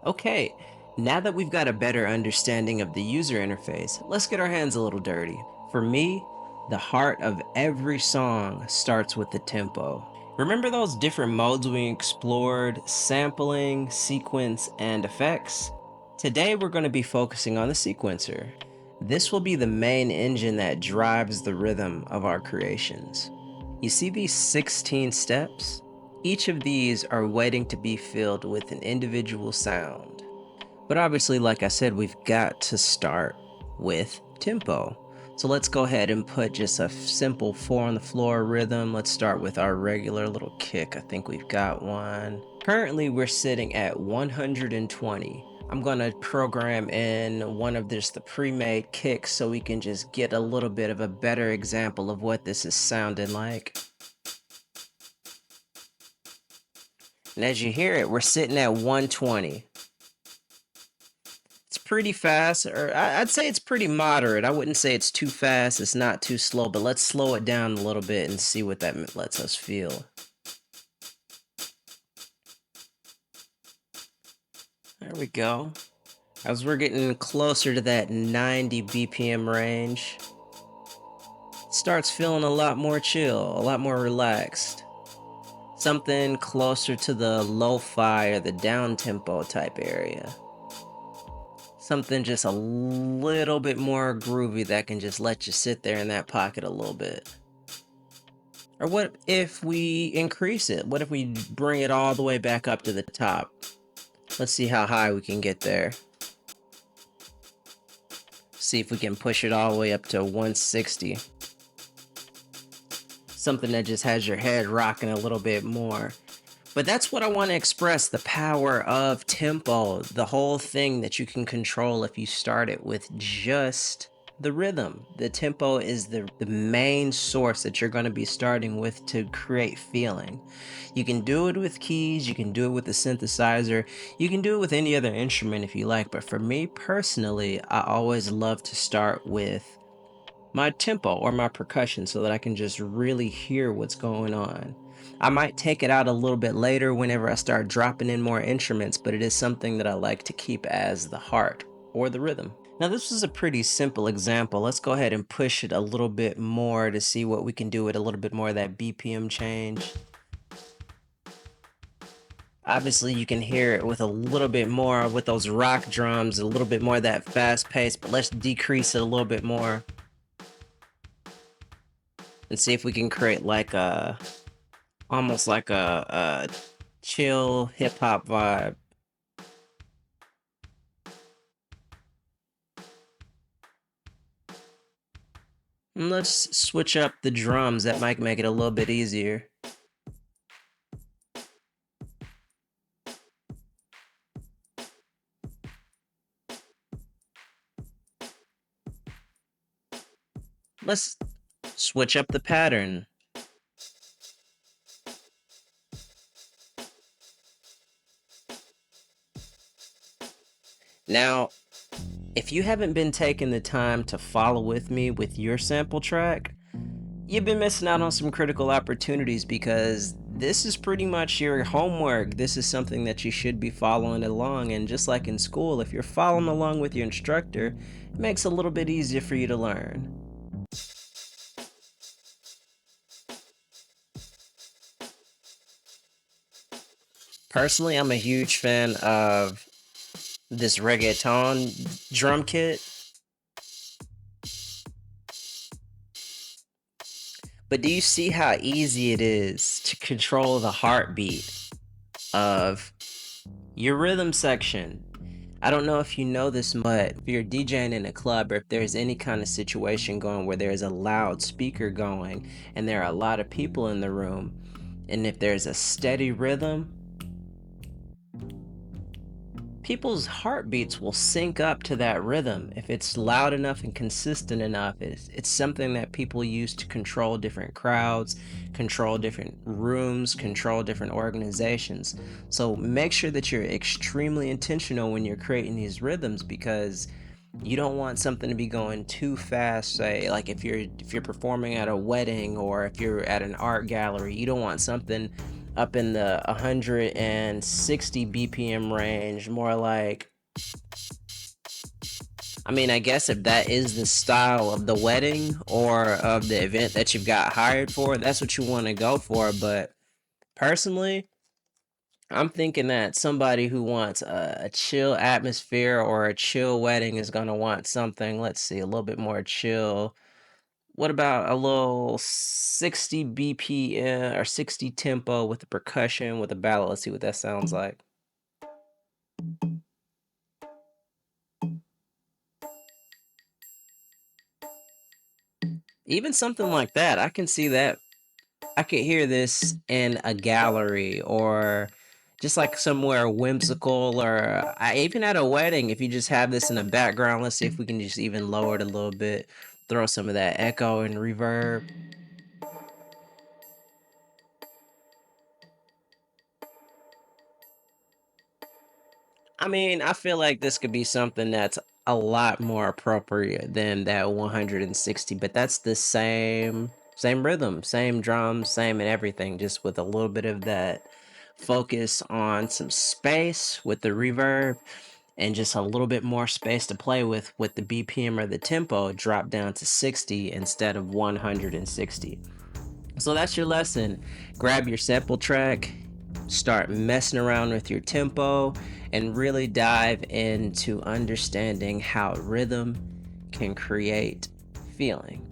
Okay, now that we've got a better understanding of the user interface, let's get our hands a little dirty. For me, the heart of every song starts with the tempo. Remember those different modes we explored: sampling, sequence, and effects? Today we're going to be focusing on the sequencer. This will be the main engine that drives the rhythm of our creations. You see these 16 steps? Each of these are waiting to be filled with an individual sound. But obviously, like I said, we've got to start with tempo. So let's go ahead and put just a simple 4 on the floor rhythm. Let's start with our regular little kick. I think we've got one. Currently, we're sitting at 120. I'm gonna program in one of the pre-made kicks so we can just get a little bit of a better example of what this is sounding like. And as you hear it, we're sitting at 120. It's pretty fast, or I'd say it's pretty moderate. I wouldn't say it's too fast, it's not too slow, but let's slow it down a little bit and see what that lets us feel. There we go. As we're getting closer to that 90 BPM range, it starts feeling a lot more chill, a lot more relaxed. Something closer to the lo-fi or the down tempo type area. Something just a little bit more groovy that can just let you sit there in that pocket a little bit. Or what if we increase it? What if we bring it all the way back up to the top? Let's see how high we can get there. See if we can push it all the way up to 160. Something that just has your head rocking a little bit more. But that's what I want to express, the power of tempo, the whole thing that you can control if you start it with just the rhythm. The tempo is the main source that you're going to be starting with to create feeling. You can do it with keys, you can do it with a synthesizer, you can do it with any other instrument if you like, but for me personally, I always love to start with my tempo or my percussion so that I can just really hear what's going on. I might take it out a little bit later whenever I start dropping in more instruments, but it is something that I like to keep as the heart or the rhythm. Now this is a pretty simple example. Let's go ahead and push it a little bit more to see what we can do with a little bit more of that BPM change. Obviously you can hear it with a little bit more with those rock drums, a little bit more of that fast pace, but let's decrease it a little bit more and see if we can create like a almost like a chill hip hop vibe. And let's switch up the drums. That might make it a little bit easier. Let's switch up the pattern. Now, if you haven't been taking the time to follow with me with your sample track, you've been missing out on some critical opportunities because this is pretty much your homework. This is something that you should be following along, and just like in school, if you're following along with your instructor, it makes it a little bit easier for you to learn. Personally, I'm a huge fan of this reggaeton drum kit. But do you see how easy it is to control the heartbeat of your rhythm section? I don't know if you know this, but if you're DJing in a club or if there's any kind of situation going where there's a loud speaker going and there are a lot of people in the room, and if there's a steady rhythm, people's heartbeats will sync up to that rhythm. If it's loud enough and consistent enough, it's something that people use to control different crowds, control different rooms, control different organizations. So make sure that you're extremely intentional when you're creating these rhythms, because you don't want something to be going too fast. Say like if you're performing at a wedding or if you're at an art gallery, you don't want something up in the 160 BPM range, more like, I mean, I guess if that is the style of the wedding or of the event that you've got hired for, that's what you want to go for. But personally, I'm thinking that somebody who wants a chill atmosphere or a chill wedding is going to want something, let's see, a little bit more chill. What about a little 60 BPM or 60 tempo with the percussion with the ballad? Let's see what that sounds like. Even something like that, I can see that. I could hear this in a gallery or just like somewhere whimsical, or I even at a wedding. If you just have this in the background, let's see if we can just even lower it a little bit, throw some of that echo and reverb. I mean, I feel like this could be something that's a lot more appropriate than that 160, but that's the same rhythm, same drums, same and everything, just with a little bit of that focus on some space with the reverb and just a little bit more space to play with the BPM or the tempo drop down to 60 instead of 160. So that's your lesson. Grab your SmplTrek, start messing around with your tempo, and really dive into understanding how rhythm can create feeling.